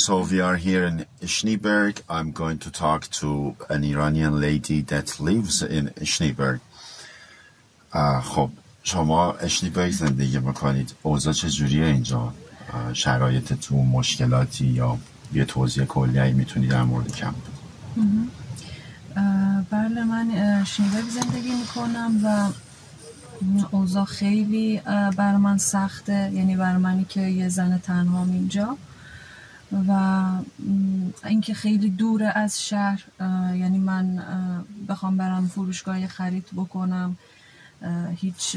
So we are here in Schneeberg. I'm going to talk to an Iranian lady that lives in Schneeberg. خب شما اشنیبرگ زندگی میکنید. اوضاع چجوریه اینجا؟ شرایطتون مشکلاتی یا یه توضیح کلی میتونید در مورد کمپ؟ بله من شنیبرگ زندگی میکنم و اوضاع خیلی بر من سخته، یعنی بر منی که یه زن تنهام اینجا و اینکه خیلی دوره از شهر، یعنی من بخوام برم فروشگاه خرید بکنم هیچ،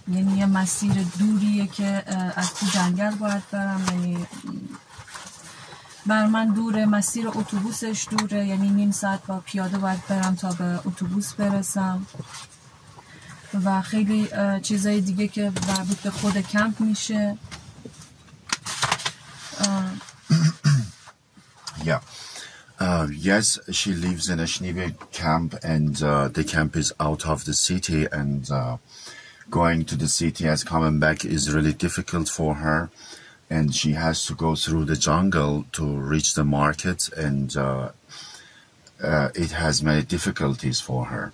یعنی یه مسیر دوریه که از تو جنگل باید برم، یعنی بر من دوره، مسیر اتوبوسش دوره، یعنی نیم ساعت با پیاده باید برم تا به اتوبوس برسم و خیلی چیزای دیگه که مربوط به خود کمپ میشه. Yeah. Yes, she lives in a Schneeberg camp, and the camp is out of the city, and going to the city as coming back is really difficult for her, and she has to go through the jungle to reach the market, and it has many difficulties for her.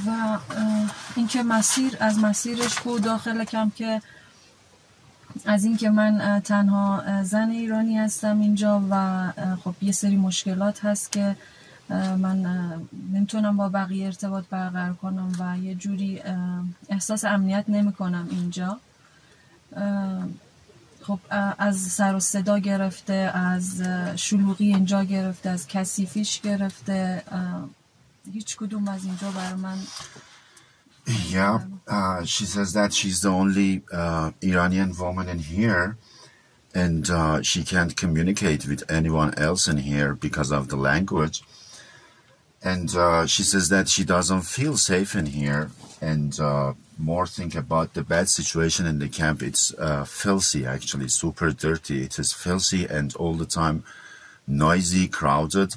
و اینکه از مسیرش کو داخل کمپ، که از اینکه من تنها زن ایرانی هستم اینجا و خب یه سری مشکلات هست که من نمیتونم با بقیه ارتباط برقرار کنم و یه جوری احساس امنیت نمی کنم اینجا. خب از سر و صدا گرفته، از شلوغی اینجا گرفته، از کثیفیش گرفته، هیچ کدوم از اینجا بر من. Yeah, she says that she's the only Iranian woman in here, and she can't communicate with anyone else in here because of the language. And she says that she doesn't feel safe in here, and more think about the bad situation in the camp. It's filthy, actually, super dirty. It is filthy and all the time noisy, crowded,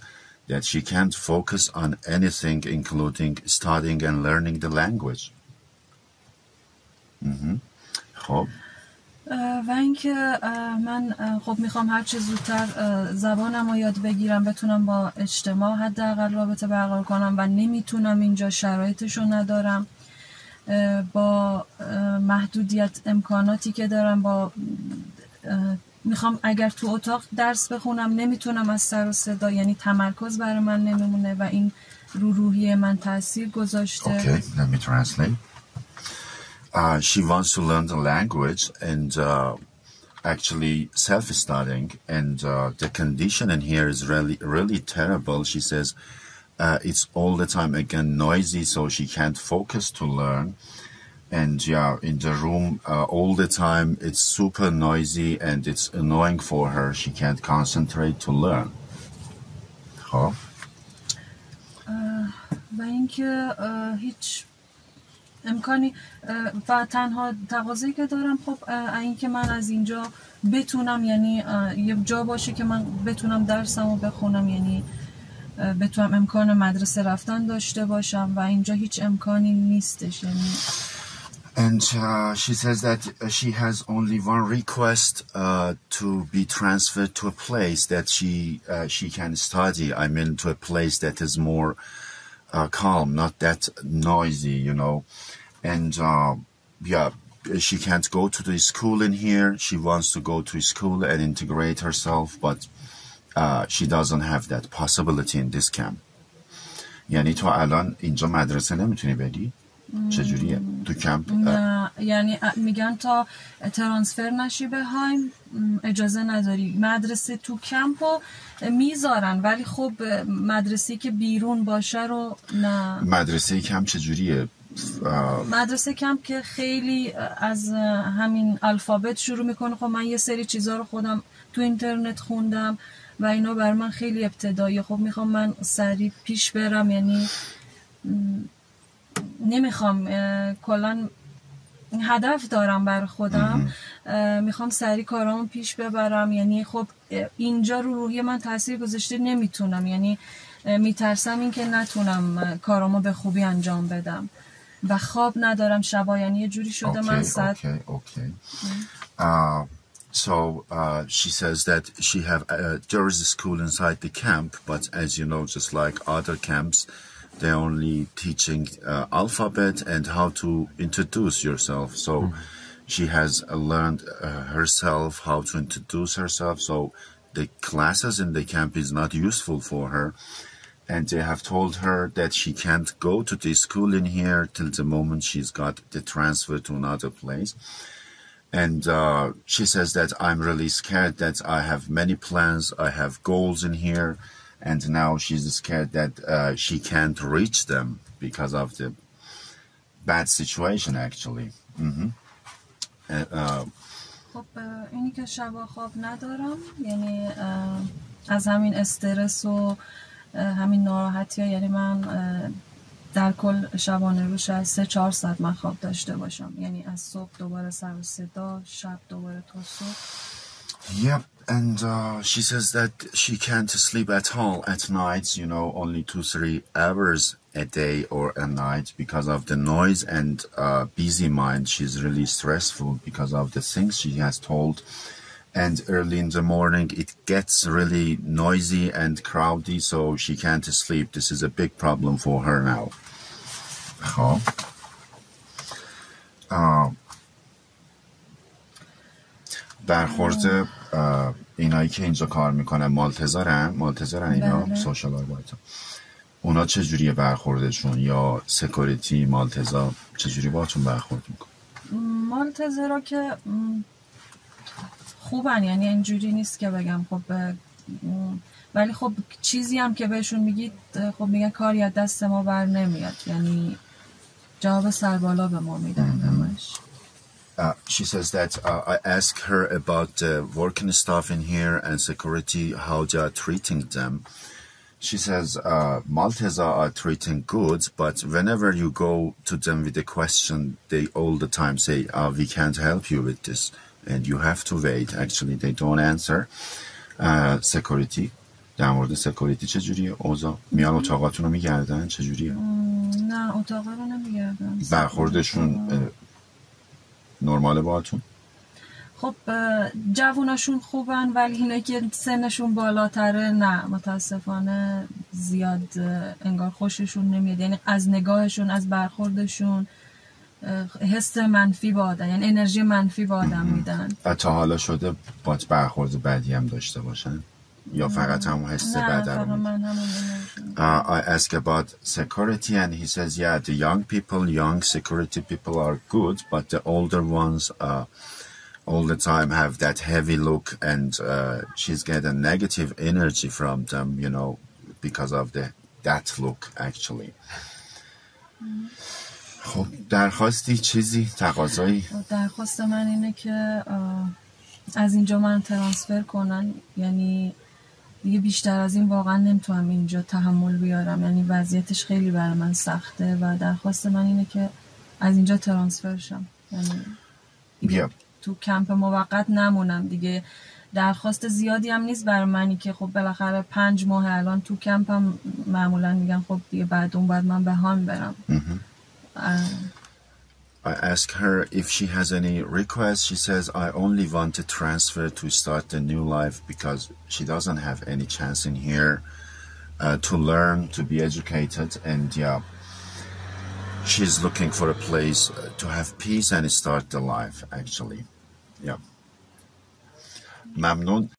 that she can't focus on anything, including studying and learning the language. خب و اینکه من خب میخوام هر چه زودتر زبانم رو یاد بگیرم، بتونم با اجتماع حداقل رابطه برقرار کنم و نمیتونم اینجا، شرایطشو ندارم، با محدودیت امکاناتی که دارم، با میخوام اگر تو اتاق درس بخونم نمیتونم از سر و صدا، یعنی تمرکز برای من نمیمونه و این روحیه من تاثیر گذاشته. Okay, let me translate. She wants to learn the language and actually self-studying, and the condition in here is really terrible. She says it's all the time again noisy, so she can't focus to learn. And yeah, in the room all the time it's super noisy and it's annoying for her. She can't concentrate to learn. خب و اینکه هیچ امکانی و تنها تقاضایی که دارم خب اینکه من از اینجا بتونم، یعنی یه جا باشه که من بتونم درسمو بخونم، یعنی بتونم امکان مدرسه رفتن داشته باشم و اینجا هیچ امکانی نیستش. یعنی And she says that she has only one request to be transferred to a place that she can study. I mean, to a place that is more calm, not that noisy, you know. And yeah, she can't go to the school in here. She wants to go to school and integrate herself, but she doesn't have that possibility in this camp. یعنی تو الان اینجا مدرسه نمیتونی بری؟ چجوریه تو کمپ؟ نه، یعنی میگن تا ترانسفر نشی به هایم اجازه نداری. مدرسه تو کمپو میذارن ولی خب مدرسه‌ای که بیرون باشه رو نه. مدرسه کمپ چجوریه؟ مدرسه کمپ که خیلی از همین الفابت شروع میکنه. خب من یه سری چیزا رو خودم تو اینترنت خوندم و اینا بر من خیلی ابتدایی. خب میخوام من سریع پیش برم، یعنی نمیخوام، کلان هدف دارم بر خودم، میخوام سریع کارامو پیش ببرم. یعنی خب اینجا رو روحی من تاثیر گذاشته، نمیتونم، یعنی میترسم این که نتونم کارامو به خوبی انجام بدم و خواب ندارم شبا، یعنی یه جوری شده من ساعت. Uh, so she says that there is a school inside the camp, but as you know, just like other camps, they're only teaching alphabet and how to introduce yourself. So she has learned herself how to introduce herself. So the classes in the camp is not useful for her. And they have told her that she can't go to the school in here till the moment she's got the transfer to another place. And she says that I'm really scared that I have many plans, I have goals in here, and now she's scared that she can't reach them because of the bad situation actually. خب اینی که شبا خواب ندارم، یعنی از همین استرس و همین ناراحتی ها، یعنی من در کل شبانه روز از 3-4 ساعت من خواب داشته باشم، یعنی از صبح دوباره سر و صدا، شب دوباره تا صبح. Yep, and she says that she can't sleep at all at night, you know, only 2-3 hours a day or a night because of the noise and busy mind. She's really stressful because of the things she has told. And early in the morning, it gets really noisy and crowded, so she can't sleep. This is a big problem for her now. خب برخورد اینایی که اینجا کار میکنن مالتزارن اینا سوشال آربایتر، اونا چجوریه برخوردشون؟ یا سکوریتی مالتزا چجوری باهاتون برخورد میکنن؟ مالتزا که خوبن، یعنی اینجوری نیست که بگم خب ولی خب چیزی هم که بهشون میگید خب میگن کاری از دست ما بر نمیاد، یعنی جواب سربالا به ما میدن همش. She says that I asked her about the working staff in here and security, how they are treating them. She says Maltese are treating good, but whenever you go to them with a question, they all the time say, we can't help you with this. And you have to wait. Actually, they don't answer. Security. در مورد سکوریتی چجوریه اوضاع؟ میان اتاقاتون رو میگردن چجوریه؟ نه اتاقا رو نمیگردن. برخوردشون نرماله باهاتون؟ خب جووناشون خوبن، ولی اینه که سنشون بالاتره نه، متاسفانه زیاد انگار خوششون نمیاد، یعنی از نگاهشون، از برخوردشون حس منفی با آدم، یعنی انرژی منفی با آدم میدن. تا حالا شده باید برخورد بدی هم داشته باشن؟ یا فقط همون حس بد رو میدن؟ I asked about security and he says yeah, the young security people are good, but the older ones all the time have that heavy look and she's getting negative energy from them, you know, because of that look actually. خب درخواستی چیزی تقاضایی؟ درخواست من اینه که از اینجا من ترانسفر کنن، یعنی دیگه بیشتر از این واقعا نمیتونم اینجا تحمل بیارم، یعنی وضعیتش خیلی برای من سخته و درخواست من اینه که از اینجا ترانسفر شم، یعنی تو کمپ موقت نمونم دیگه. درخواست زیادی هم نیست برای منی که خب بالاخره 5 ماه الان تو کمپم، معمولا میگن خب دیگه بعد اون بعد من بهان برم. I asked her if she has any requests. She says, I only want to transfer to start a new life because she doesn't have any chance in here to learn, to be educated. And yeah, she's looking for a place to have peace and start the life, actually. Yeah. ممنون.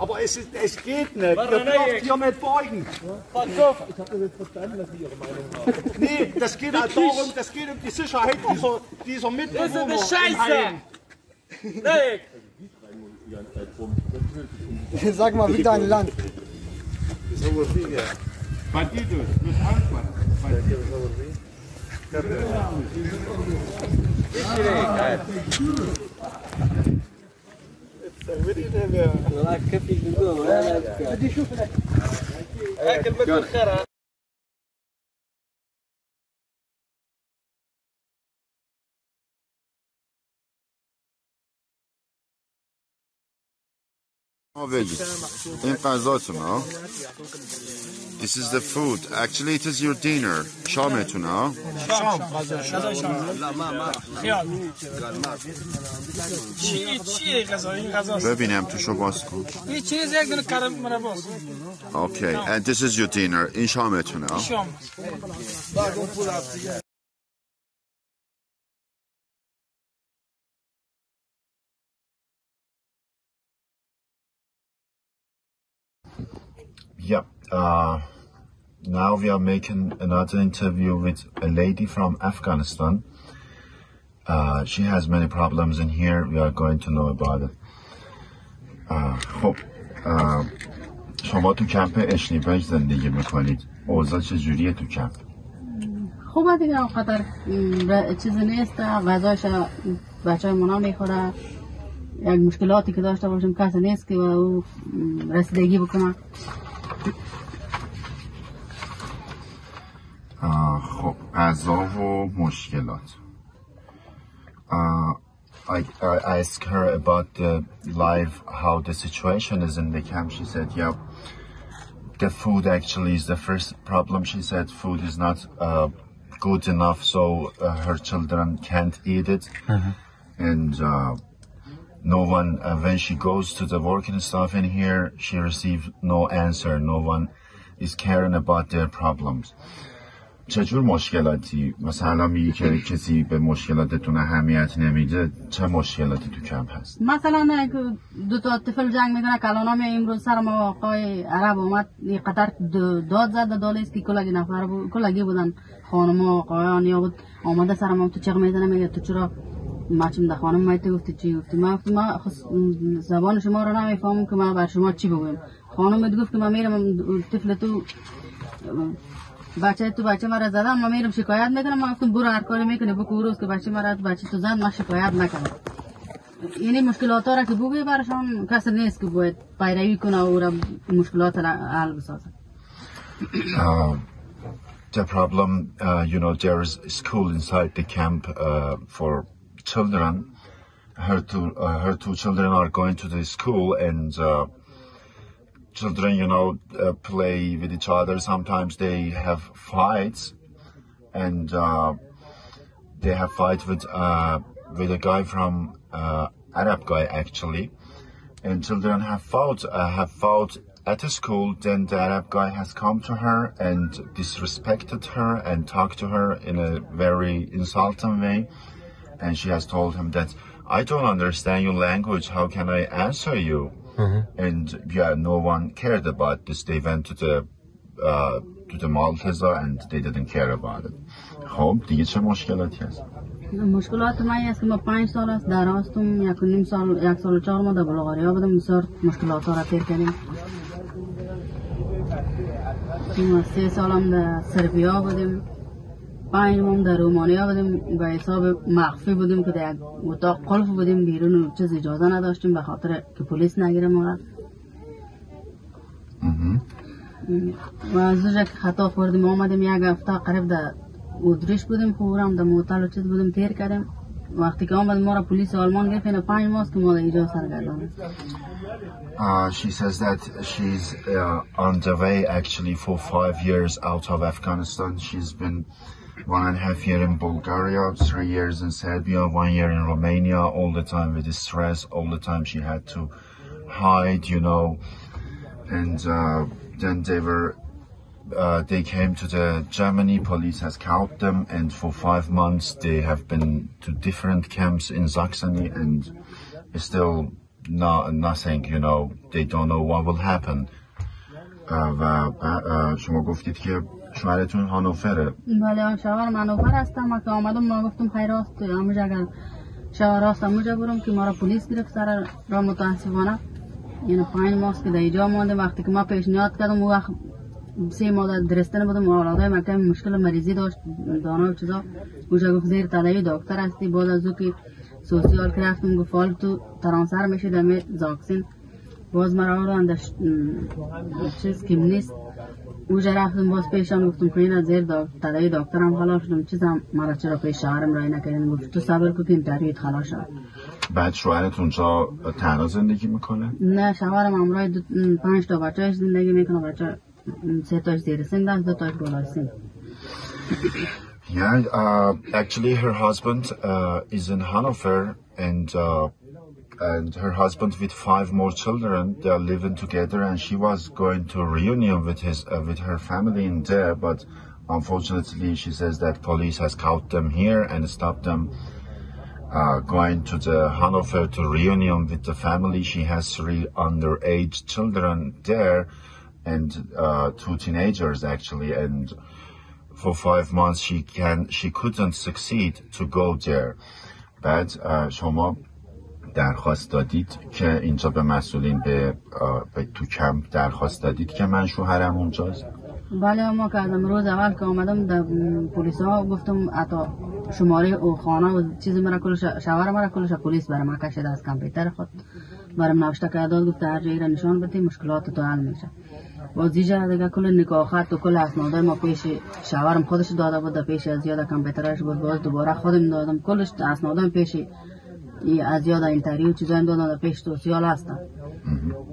Aber es geht nicht. Ihr dürft hier nicht beugen. Ich habe das jetzt verstanden, dass Sie Ihre Meinung haben. Nee, das geht halt darum, das geht um die Sicherheit dieser Mitbewohner. Das ist eine Scheiße! Nee! Sag mal, wie dein Land? Bandidos, mit Auswahl. كيف این غذاتون ها. This is the food. Actually it is your dinner. شامتون ها. شام. خیال. چیه غذا این غذا؟ ببینم توشو باز کن. این چیز یک دونه کرم مرباست. Okay. And this is your dinner. این شامتون ها. شام. Yep. Now we are making another interview with a lady from Afghanistan. She has many problems in here. We are going to know about it. خب شما تو کمپ اشلیباش زندگی میکنید. اوضاع چجوریه تو کمپ؟ خوبه دیگه، خاطر چیزی نیست. غذاش بچه مونا میخوره. یک مشکلاتی که داشته باشیم کسی نیست که او رسیدگی بکنه. خب غذا و مشکلات. I asked her about the life, how the situation is in the camp. She said, yeah, the food actually is the first problem. She said food is not good enough, so her children can't eat it. And no one, when she goes to the working staff in here, she receives no answer. No one is caring about their problems. چجور مشکلاتی؟ مثلا میگی که کسی به مشکلاتتون اهمیت نمیده. چه مشکلاتی تو کمپ هست؟ مثلا دو تا طفل جنگ میکنه. کلانامی امروز سر ما آقای عرب اومد قطر داد زد دالیست که کلگی نفر بود، کلگی بودن خانم آقایان یا بود آمده سر ما تو چق میزنه میگه تو چرا ماچم ده خانم مایت گفتی چی گفتی؟ ما گفتم ما زبان شما رو نمیفهمم که ما بر شما چی بگویم. خانم گفت که ما میرم طفل تو بچه مرا زدم، ما میرم شکایت میکنم. ما گفتم برو هر کاری میکنه بکو، روز که بچه تو زد ما شکایت نکنم. یعنی مشکلات ها را که بگوی برشان کسی نیست که باید پیروی کنه و را مشکلات را حل بسازه. The problem, there is a school inside the camp for children. Her two children are going to the school, and children, play with each other. Sometimes they have fights, and they have fight with a guy from Arab guy actually, and children have fought at the school. Then the Arab guy has come to her and disrespected her and talked to her in a very insulting way, and she has told him that I don't understand your language. How can I answer you? And no one cared about this. They went to the Malteser and they didn't care about it. خب دیگه چه مشکلاتی هست؟ مشکلات من است که ما 5 سال است در راستم، 1.5 سال 1 سال و 4 ماه در بلغاریا بودم. بسیار مشکلات ها را تیر کردیم. 3 سالم در سربیا بودیم. 5 ماه در رومانیا بودیم. به حساب مخفی بودیم که در اتاق قلف بودیم، بیرون چیز اجازه نداشتیم به خاطر که پلیس نگیره ما را. و از اونجا که خطا خوردیم آمدیم 1 هفته قریب در اتریش بودیم. خورم در موتل و چیز بودیم تیر کردیم. وقتی که آمد ما را پلیس آلمان گرفت، این 5 ماه که ما در اینجا سرگردانیم. She says that she's on the way actually for 5 years out of Afghanistan. She's been 1.5 years in Bulgaria, 3 years in Serbia, 1 year in Romania, all the time with the stress, all the time she had to hide, and then they came to the Germany, police has caught them, and for 5 months they have been to different camps in Saxony, and still nothing, they don't know what will happen. و شما گفتید که شوهرتون هانوفره. بله شوهرم هانوفر هستم. ما که آمدم ما گفتم خیر است همونجا اگر شوهر است همونجا برم که ما را پلیس گرفت سر را متاسفانه. یعنی 5 ماه که در اینجا مانده. وقتی که ما پیشنهاد کردم اون وقت 3 ماه در درستان بودم. اولادای مکه مشکل مریضی داشت دانا و چیزا. اونجا گفت زیر تداوی دکتر هستی. بعد از او که سوسیال که رفتم گفت حال تو ترانسفر میشه در زاکسین. باز مرا آوردن در چیز کم نیست اونجا رفتم باز پیشم گفتم که این از زیر تدایی دکترم خلاص شدم چیزم مرا چرا پیش شوهرم رای نکردن گفت تو صبر کن که اینترویوت خلاص شد. بعد شوهرت اونجا تنها زندگی میکنه؟ نه شوهرم همراه 5 تا بچه‌اش زندگی میکنه. بچه 3 تاش زیر سن است 2 تاش بالای سن. Yeah, actually her husband is in Hanover and her husband with 5 more children, they are living together, and she was going to a reunion with her family in there, but unfortunately she says that police has caught them here and stopped them going to the Hanover to reunion with the family. She has 3 underage children there and 2 teenagers actually, and for 5 months she couldn't succeed to go there. بعد شما درخواست دادید که اینجا به مسئولین به تو کمپ درخواست دادید که من شوهرم اونجاست؟ بله ما که از روز اول که آمدم در پلیس ها گفتم حتی شماره او خانه و چیزی مرا کلش شوهر مرا کلش پلیس برای ما کشید از کامپیوتر خود برام نوشته که داد گفت هر جایی را نشان بدی مشکلات تو حل میشه. باز دیگه دیگه کل نکاحات و کل اسناد ما پیش شوهرم خودش داده بود پیش از یاد کامپیوترش بود. باز دوباره خودم دادم کلش اسنادم پیش از یاد اینترویو چیزا دادن پیش سوسیال هستن.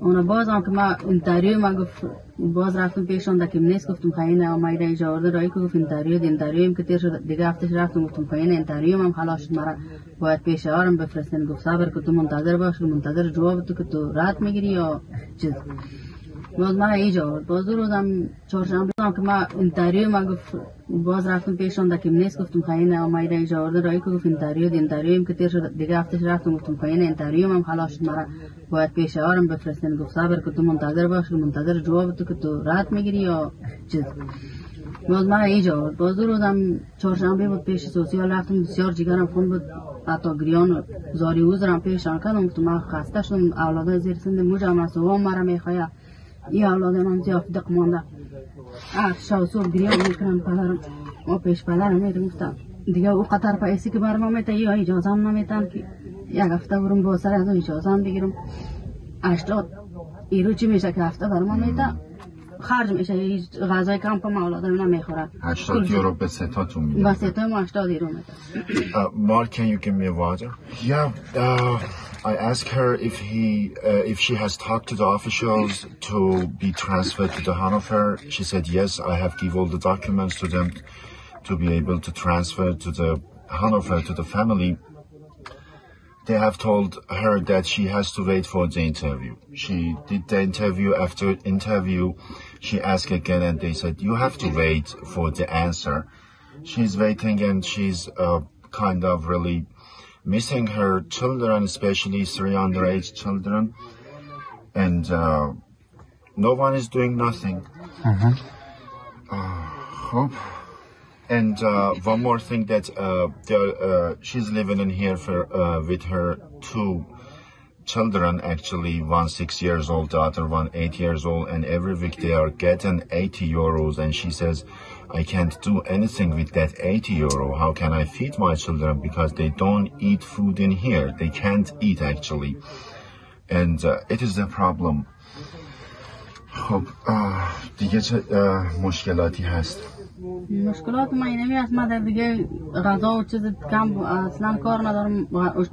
اون باز هم که ما اینترویو ما گفت باز رفتم پیشون دکیم نیست گفتم خیلی ما ایده اجازه رای که گفت اینترویو که تیر شد دیگه هفتهش رفتم گفتم خیلی اینترویو هم خلاص شد مرا باید پیش شوهرم بفرستن. گفت صبر که تو منتظر باش منتظر جواب تو که تو رات میگیری یا چیز. باز من ایجا باز روزم چهارشنبه که ما اینترویو ما گفت باز رفتم پیشون دکیم نیست گفتم خیلی ما ایده اجازه رای که گفت اینترویو که تیر شد دیگه هفتهش رفتم گفتم خیلی اینترویو هم خلاص شد مرا باید پیش شوهرم بفرستن. گفت صبر که تو منتظر باش منتظر جواب تو که تو رات میگیری یا چیز. باز من ایجا باز روزم چهارشنبه بود پیش سوسیال رفتم بسیار جگرم خون بود حتی گریان زاری وزرم پیشان کردم گفتم من خسته شدم اولادای زیر سن موجه مسوام مرا میخواه این اولاد من زیاد دق مانده شو سور گریان میکنم پدرم و پیش پدرم میرم گفتم دیگه او قطر پیسی که برام میته یا اجازه هم نمیتن که یک هفته برم با سر از اجازه هم بگیرم 80 ایرو چی میشه که هفته برام میته خرج میشه غذای کمپ ما اولادم نمیخوره 80 یورو به ستاتون میده با ستای ما 80 یورو میده. Mark, can you give me water? Yeah, I asked her if she has talked to the officials to be transferred to the Hanover. She said yes, I have given all the documents to them to be able to transfer to the Hanover to the family. They have told her that she has to wait for the interview. She did the interview. After interview, she asked again and they said, you have to wait for the answer. She's waiting and she's kind of really missing her children, especially 3 underage children. And no one is doing nothing. And one more thing that she's living in here with her 2 children, actually, one 6 years old, the other one 8 years old, and every week they are getting 80 euros, and she says, I can't do anything with that 80 euro. How can I feed my children? Because they don't eat food in here. They can't eat, actually. And it is a problem. خب دیگه چه مشکلاتی هست؟ مشکلات ما اینمی است ما در دیگه غذا و چیز کم اصلا کار ندارم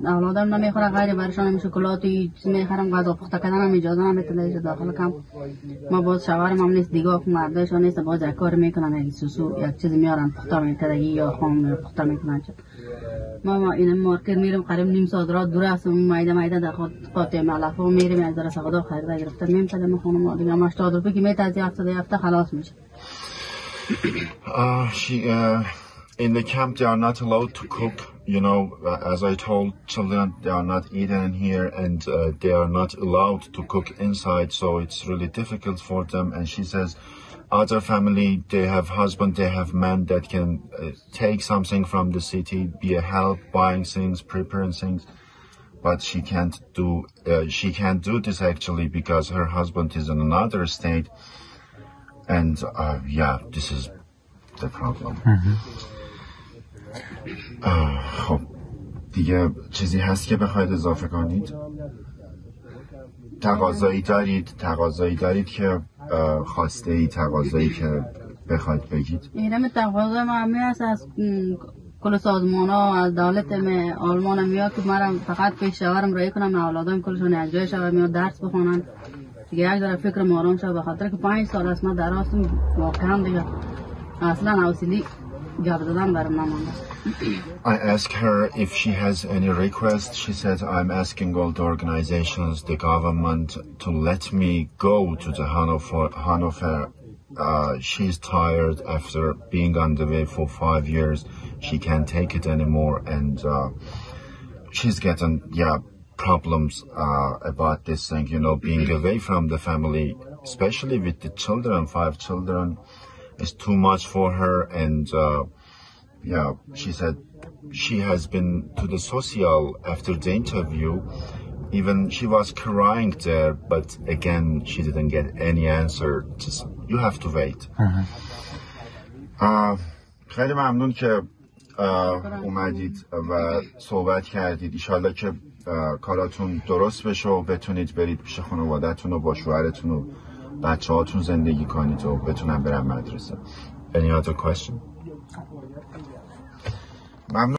اولادم نمیخوره غیر برشان شکلاتی چیز میخرم غذا پخته کردن هم اجازه نمیتونه داخل کم ما باز شوهرم هم نیست دیگه مردایشان نیست باز یک کار میکنن یک سوسو یک چیز میارن پخته میکنن یا خام پخته میکنن ما این مارکت میرم قریب نیم ساعت راه دور است مایده در خود قاطع ملافه میریم از در سودا خریده گرفته میمتله میخونم ما دیگه 80 روپیه که میتازی هفته خلاص میشه. In the camp they are not allowed to cook, you know, as I told children, they are not eating in here and they are not allowed to cook inside, so it's really difficult for them. And she says other family, they have husband, they have men that can take something from the city, be a help, buying things, preparing things, but she can't do this actually because her husband is in another state. And yeah, this is the problem. خب دیگه چیزی هست که بخواید اضافه کنید؟ تقاضایی دارید که خواسته ای تقاضایی که بخواید بگید؟ اینم تقاضای من میاست از کل سازمان ها از دولت آلمان میاد که مرا فقط پیشاورم رای کنم اولادام کلشون یک جای شود میاد درس بخونن دیگه یک ذره فکر آرام شد به خاطر که 5 سال است من دراستم واقعا دیگه اصلا حوصله گپ زدن برام نمونده. I asked her if she has any request. She said, I'm asking all the organizations, the government to let me go to the Hanover. She's tired after being on the way for 5 years. She can't take it anymore, and she's getting problems about this thing, being away from the family, especially with the children. 5 children is too much for her, and she said she has been to the social after the interview. Even she was crying there, but again she didn't get any answer. Just, you have to wait. خیلی ممنون که اومدید و صحبت کردید. ایشالله که کاراتون درست بشه و بتونید برید پیش خانواده‌تون و با شوهرتون و بچه‌هاتون زندگی کنید و بتونن برن مدرسه. Any other question? ممنون.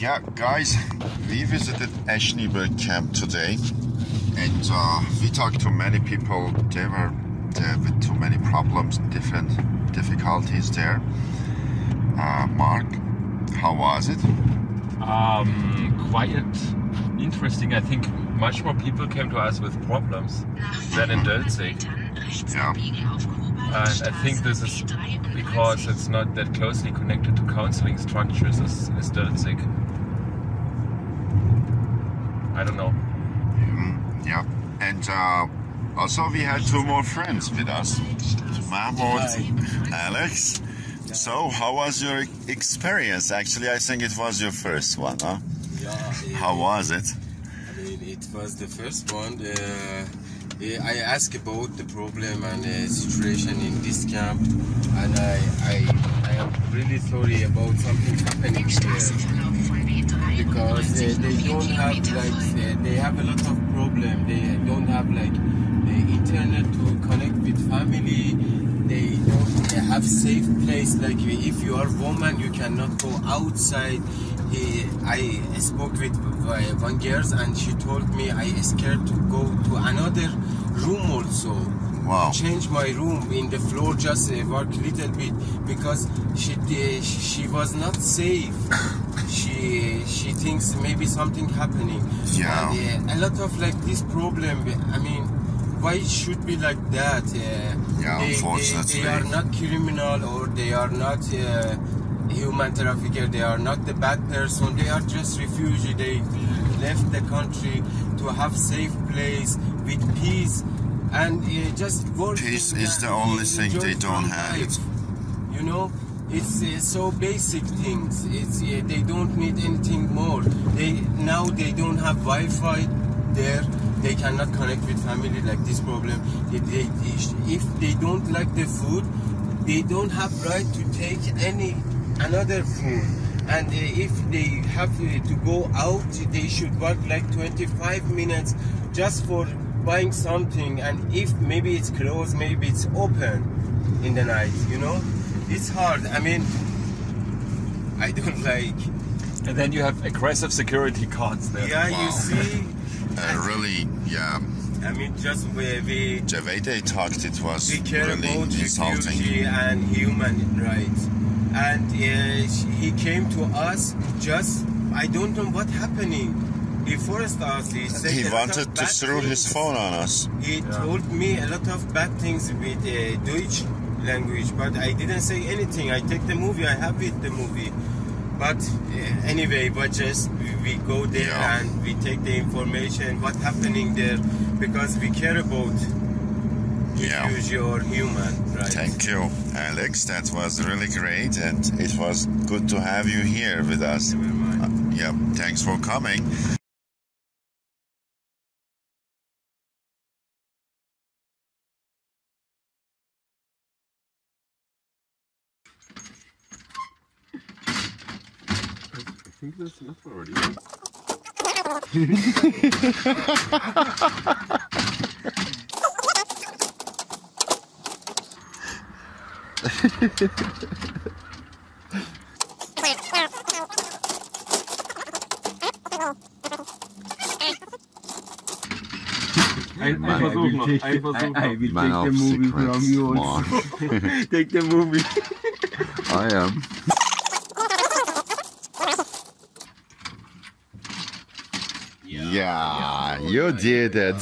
Yeah, guys, we visited Eschnieberg camp today, and we talked to many people. They were there with too many problems, different difficulties there. Mark, how was it? Quite interesting. I think much more people came to us with problems than in Dölzig. Yeah. And I think this is because it's not that closely connected to counseling structures as Dölzig. I don't know. Yeah. And also we had 2 more friends with us. Mahmoud, Alex. So how was your experience? Actually, I think it was your first one, huh? Yeah. How was it? It was the first one. I asked about the problem and the situation in this camp, and I am really sorry about something happening here because they don't have they have a lot of problem. They don't have the internet to connect with family. They don't have safe place. Like if you are woman, you cannot go outside. I spoke with one girl and she told me I scared to go to another room also. Wow. Change my room in the floor, just work a little bit because she was not safe. She thinks maybe something happening. Yeah. And, a lot of this problem. I mean, why it should be like that? Unfortunately. They are not criminal or they are not human trafficker. They are not the bad person. They are just refugee. They left the country to have safe place with peace and just work. Peace is the only thing they don't have. It's so basic things. It's they don't need anything more. Now they don't have Wi-Fi there. They cannot connect with family like this problem. If they don't like the food, they don't have right to take another food. And if they have to go out, they should work 25 minutes just for buying something. And if maybe it's closed, maybe it's open in the night, It's hard. I mean, I don't like. And then you have aggressive security guards there. Yeah, Wow. you see. Really, yeah. I mean, just The way they talked, it was we care really about insulting. refugee and human rights. And he came to us. I don't know what happening. He forced us. He wanted to throw his phone on us. He told me a lot of bad things with Deutsch language, but I didn't say anything. I take the movie. I have it, the movie. But anyway, we go there and we take the information, what's happening there, because we care about refugee or human rights. Thank you, Alex. That was really great, and it was good to have you here with us. Thanks for coming. think that's enough already. I will take the movie from you also. Take the movie. I am. Yeah, you did it.